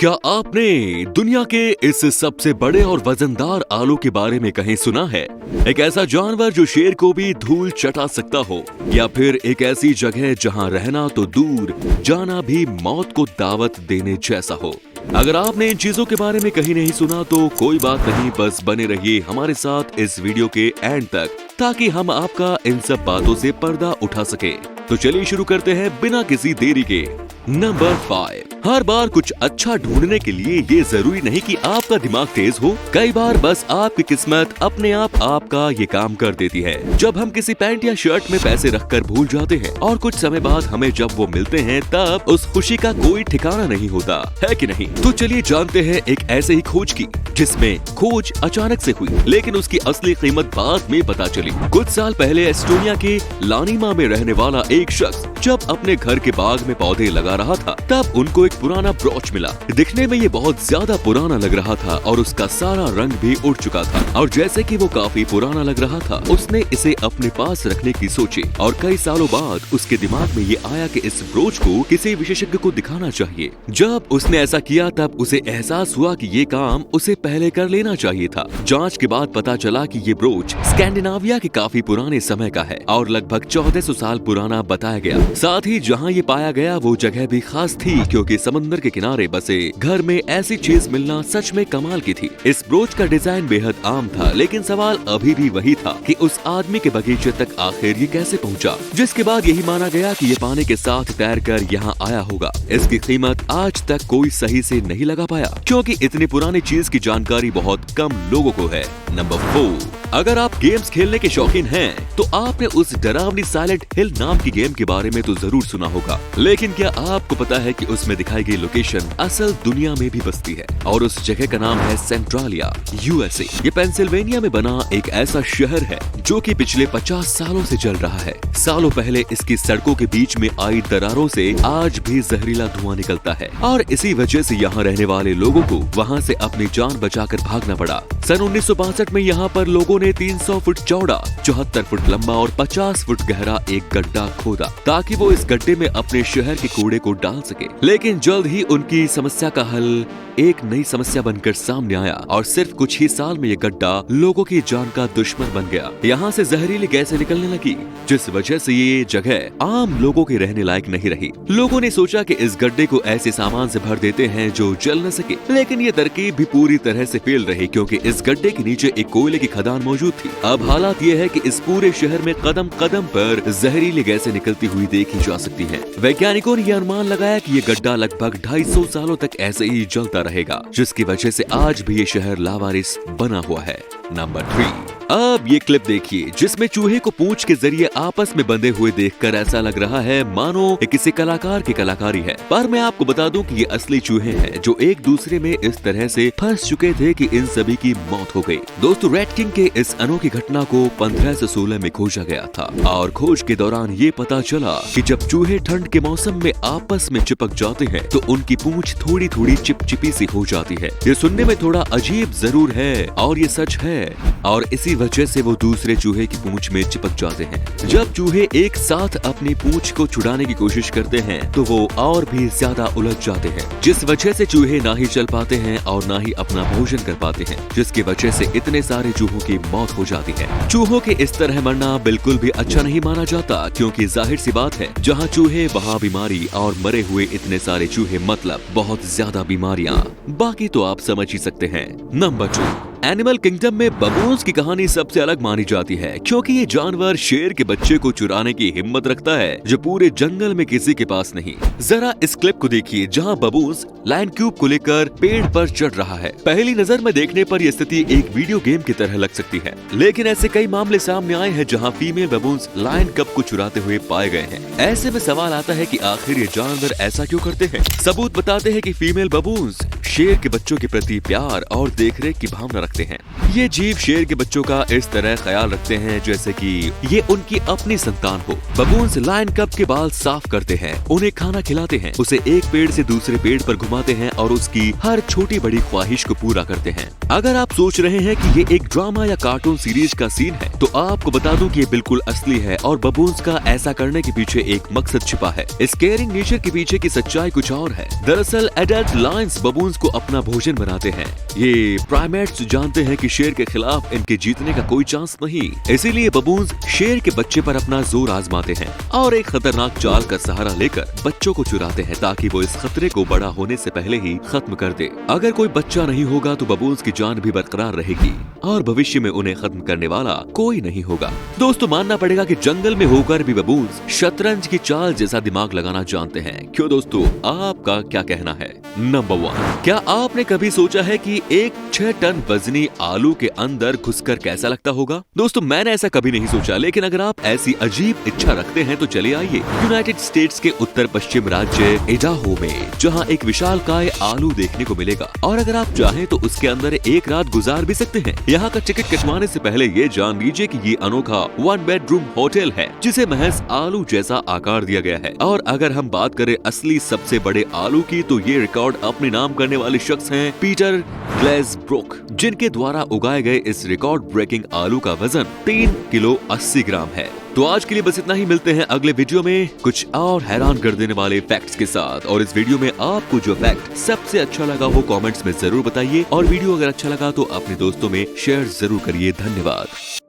क्या आपने दुनिया के इस सबसे बड़े और वजनदार आलू के बारे में कहीं सुना है? एक ऐसा जानवर जो शेर को भी धूल चटा सकता हो, या फिर एक ऐसी जगह जहां रहना तो दूर, जाना भी मौत को दावत देने जैसा हो। अगर आपने इन चीजों के बारे में कहीं नहीं सुना तो कोई बात नहीं, बस बने रहिए हमारे साथ इस वीडियो के एंड तक, ताकि हम आपका इन सब बातों से पर्दा उठा सके। तो चलिए शुरू करते हैं बिना किसी देरी के। नंबर 5। हर बार कुछ अच्छा ढूंढने के लिए ये जरूरी नहीं कि आपका दिमाग तेज हो। कई बार बस आपकी किस्मत अपने आप आपका ये काम कर देती है। जब हम किसी पैंट या शर्ट में पैसे रखकर भूल जाते हैं और कुछ समय बाद हमें जब वो मिलते हैं, तब उस खुशी का कोई ठिकाना नहीं होता है कि नहीं? तो चलिए जानते हैं एक ऐसे ही खोज की, जिसमें खोज अचानक से हुई, लेकिन उसकी असली कीमत बाद में पता चली। कुछ साल पहले एस्टोनिया के लानिमा में रहने वाला एक शख्स जब अपने घर के बाग में पौधे लगा रहा था, तब उनको एक पुराना ब्रोच मिला। दिखने में ये बहुत ज्यादा पुराना लग रहा था और उसका सारा रंग भी उड़ चुका था। और जैसे कि वो काफी पुराना लग रहा था, उसने इसे अपने पास रखने की सोची। और कई सालों बाद उसके दिमाग में ये आया कि इस ब्रोच को किसी विशेषज्ञ को दिखाना चाहिए। जब उसने ऐसा किया, तब उसे एहसास हुआ कि ये काम उसे पहले कर लेना चाहिए था। जांच के बाद पता चला कि ये ब्रोच स्कैंडिनेविया के काफी पुराने समय का है और लगभग 1400 साल पुराना बताया गया। साथ ही जहाँ ये पाया गया वो जगह भी खास थी, क्योंकि समंदर के किनारे बसे घर में ऐसी चीज मिलना सच में कमाल की थी। इस ब्रोच का डिजाइन बेहद आम था, लेकिन सवाल अभी भी वही था कि उस आदमी के बगीचे तक आखिर ये कैसे पहुंचा, जिसके बाद यही माना गया कि ये पानी के साथ तैरकर यहाँ आया होगा। इसकी कीमत आज तक कोई सही से नहीं लगा पाया, क्योंकि इतनी पुरानी चीज की जानकारी बहुत कम लोगों को है। नंबर 4। अगर आप गेम्स खेलने के शौकीन हैं, तो आपने उस डरावनी साइलेंट हिल नाम की गेम के बारे में तो जरूर सुना होगा, लेकिन क्या आपको पता है कि उसमें दिखाई गई लोकेशन असल दुनिया में भी बसती है? और उस जगह का नाम है सेंट्रालिया, यूएसए। ये पेंसिल्वेनिया में बना एक ऐसा शहर है जो कि पिछले 50 सालों से चल रहा है। सालों पहले इसकी सड़कों के बीच में आई दरारों से आज भी जहरीला धुआं निकलता है, और इसी वजह से यहाँ रहने वाले लोगों को वहाँ से अपनी जान बचाकर भागना पड़ा। सन 1962 में यहाँ पर लोगों ने 300 फुट चौड़ा, 74 फुट लंबा और 50 फुट गहरा एक गड्ढा खोदा, ताकि वो इस गड्ढे में अपने शहर के कूड़े को डाल सके। लेकिन जल्द ही उनकी समस्या का हल एक नई समस्या बनकर सामने आया, और सिर्फ कुछ ही साल में ये गड्ढा लोगों की जान का दुश्मन बन गया। यहाँ से जहरीली गैसें निकलने लगी, जिस वजह से ये जगह आम लोगों के रहने लायक नहीं रही। लोगों ने सोचा कि इस गड्ढे को ऐसे सामान से भर देते हैं जो जल न सके, लेकिन ये तरकीब भी पूरी तरह से फेल रही, क्योंकि इस गड्ढे के नीचे एक कोयले की खदान मौजूद थी। अब हालात ये है कि इस पूरे शहर में कदम कदम पर जहरीली गैसें निकलती हुई देखी जा सकती हैं। वैज्ञानिकों ने यह अनुमान लगाया कि ये गड्ढा लगभग 250 सालों तक ऐसे ही जलता रहेगा, जिसकी वजह से आज भी ये शहर लावारिस बना हुआ है। नंबर 3। अब ये क्लिप देखिए, जिसमें चूहे को पूंछ के जरिए आपस में बंधे हुए देखकर ऐसा लग रहा है मानो ये किसी कलाकार की कलाकारी है। पर मैं आपको बता दूं कि ये असली चूहे हैं, जो एक दूसरे में इस तरह से फंस चुके थे कि इन सभी की मौत हो गई। दोस्तों, रेड किंग के इस अनोखी घटना को 1516 में खोजा गया था, और खोज के दौरान ये पता चला कि जब चूहे ठंड के मौसम में आपस में चिपक जाते हैं, तो उनकी पूंछ थोड़ी थोड़ी चिपचिपी सी हो जाती है। ये सुनने में थोड़ा अजीब जरूर है, और ये सच है, और इसी वजह से वो दूसरे चूहे की पूंछ में चिपक जाते हैं। जब चूहे एक साथ अपनी पूंछ को छुड़ाने की कोशिश करते हैं, तो वो और भी ज्यादा उलझ जाते हैं, जिस वजह से चूहे ना ही चल पाते हैं और ना ही अपना भोजन कर पाते हैं, जिसकी वजह से इतने सारे चूहों की मौत हो जाती है। चूहों के इस तरह मरना बिल्कुल भी अच्छा नहीं माना जाता, क्योंकि जाहिर सी बात है, जहाँ चूहे वहाँ बीमारी, और मरे हुए इतने सारे चूहे मतलब बहुत ज्यादा बीमारियाँ। बाकी तो आप समझ ही सकते हैं। नंबर 2। एनिमल किंगडम में बबून्स की कहानी सबसे अलग मानी जाती है, क्योंकि ये जानवर शेर के बच्चे को चुराने की हिम्मत रखता है, जो पूरे जंगल में किसी के पास नहीं। जरा इस क्लिप को देखिए, जहां बबून्स लायन क्यूब को लेकर पेड़ पर चढ़ रहा है। पहली नजर में देखने पर यह स्थिति एक वीडियो गेम की तरह लग सकती है, लेकिन ऐसे कई मामले सामने आए हैं जहाँ फीमेल बबून्स लायन कब को चुराते हुए पाए गए हैं। ऐसे में सवाल आता है कि आखिर ये जानवर ऐसा क्यों करते हैं? सबूत बताते हैं कि फीमेल बबून्स शेर के बच्चों के प्रति प्यार और देखरेख की भावना रखते हैं। ये जीव शेर के बच्चों का इस तरह ख्याल रखते हैं जैसे कि ये उनकी अपनी संतान हो। बबून्स लायन कब के बाल साफ करते हैं, उन्हें खाना खिलाते हैं, उसे एक पेड़ से दूसरे पेड़ पर घुमाते हैं और उसकी हर छोटी बड़ी ख्वाहिश को पूरा करते हैं। अगर आप सोच रहे हैं कि ये एक ड्रामा या कार्टून सीरीज का सीन है, तो आपको बता दूं कि ये बिल्कुल असली है और बबून्स का ऐसा करने के पीछे एक मकसद छिपा है। इस केयरिंग नेचर के पीछे की सच्चाई कुछ और है। दरअसल एडल्ट लायंस बबून्स को अपना भोजन बनाते हैं। ये प्राइमेट्स जानते हैं कि शेर के खिलाफ इनके जीतने का कोई चांस नहीं, इसीलिए बबून्स शेर के बच्चे पर अपना जोर आजमाते हैं और एक खतरनाक चाल का सहारा लेकर बच्चों को चुराते हैं ताकि वो इस खतरे को बड़ा होने से पहले ही खत्म कर दे। अगर कोई बच्चा नहीं होगा तो बबून्स की जान भी बरकरार रहेगी और भविष्य में उन्हें खत्म करने वाला कोई नहीं होगा। दोस्तों, मानना पड़ेगा कि जंगल में होकर भी बबून्स शतरंज की चाल जैसा दिमाग लगाना जानते हैं। क्यों दोस्तों, आपका क्या कहना है? नंबर 1, क्या आपने कभी सोचा है कि एक 6 टन वजनी आलू के अंदर घुसकर कैसा लगता होगा? दोस्तों, मैंने ऐसा कभी नहीं सोचा, लेकिन अगर आप ऐसी अजीब इच्छा रखते हैं तो चले आइए यूनाइटेड स्टेट्स के उत्तर पश्चिम राज्य इडाहो में, जहां एक विशालकाय आलू देखने को मिलेगा और अगर आप चाहें तो उसके अंदर एक रात गुजार भी सकते हैं। यहाँ का टिकट कटवाने से पहले ये जान लीजिए कि ये अनोखा 1 बेडरूम होटल है जिसे महज आलू जैसा आकार दिया गया है। और अगर हम बात करें असली सबसे बड़े आलू की, तो ये रिकॉर्ड अपने नाम करने वाले शख्स हैं पीटर ग्लेज़ब्रुक, जिनके द्वारा उगाए गए इस रिकॉर्ड ब्रेकिंग आलू का वजन 3 किलो 80 ग्राम है। तो आज के लिए बस इतना ही। मिलते हैं अगले वीडियो में कुछ और हैरान कर देने वाले फैक्ट्स के साथ। और इस वीडियो में आपको जो फैक्ट सबसे अच्छा लगा वो कमेंट्स में जरूर बताइए और वीडियो अगर अच्छा लगा तो अपने दोस्तों में शेयर जरूर करिए। धन्यवाद।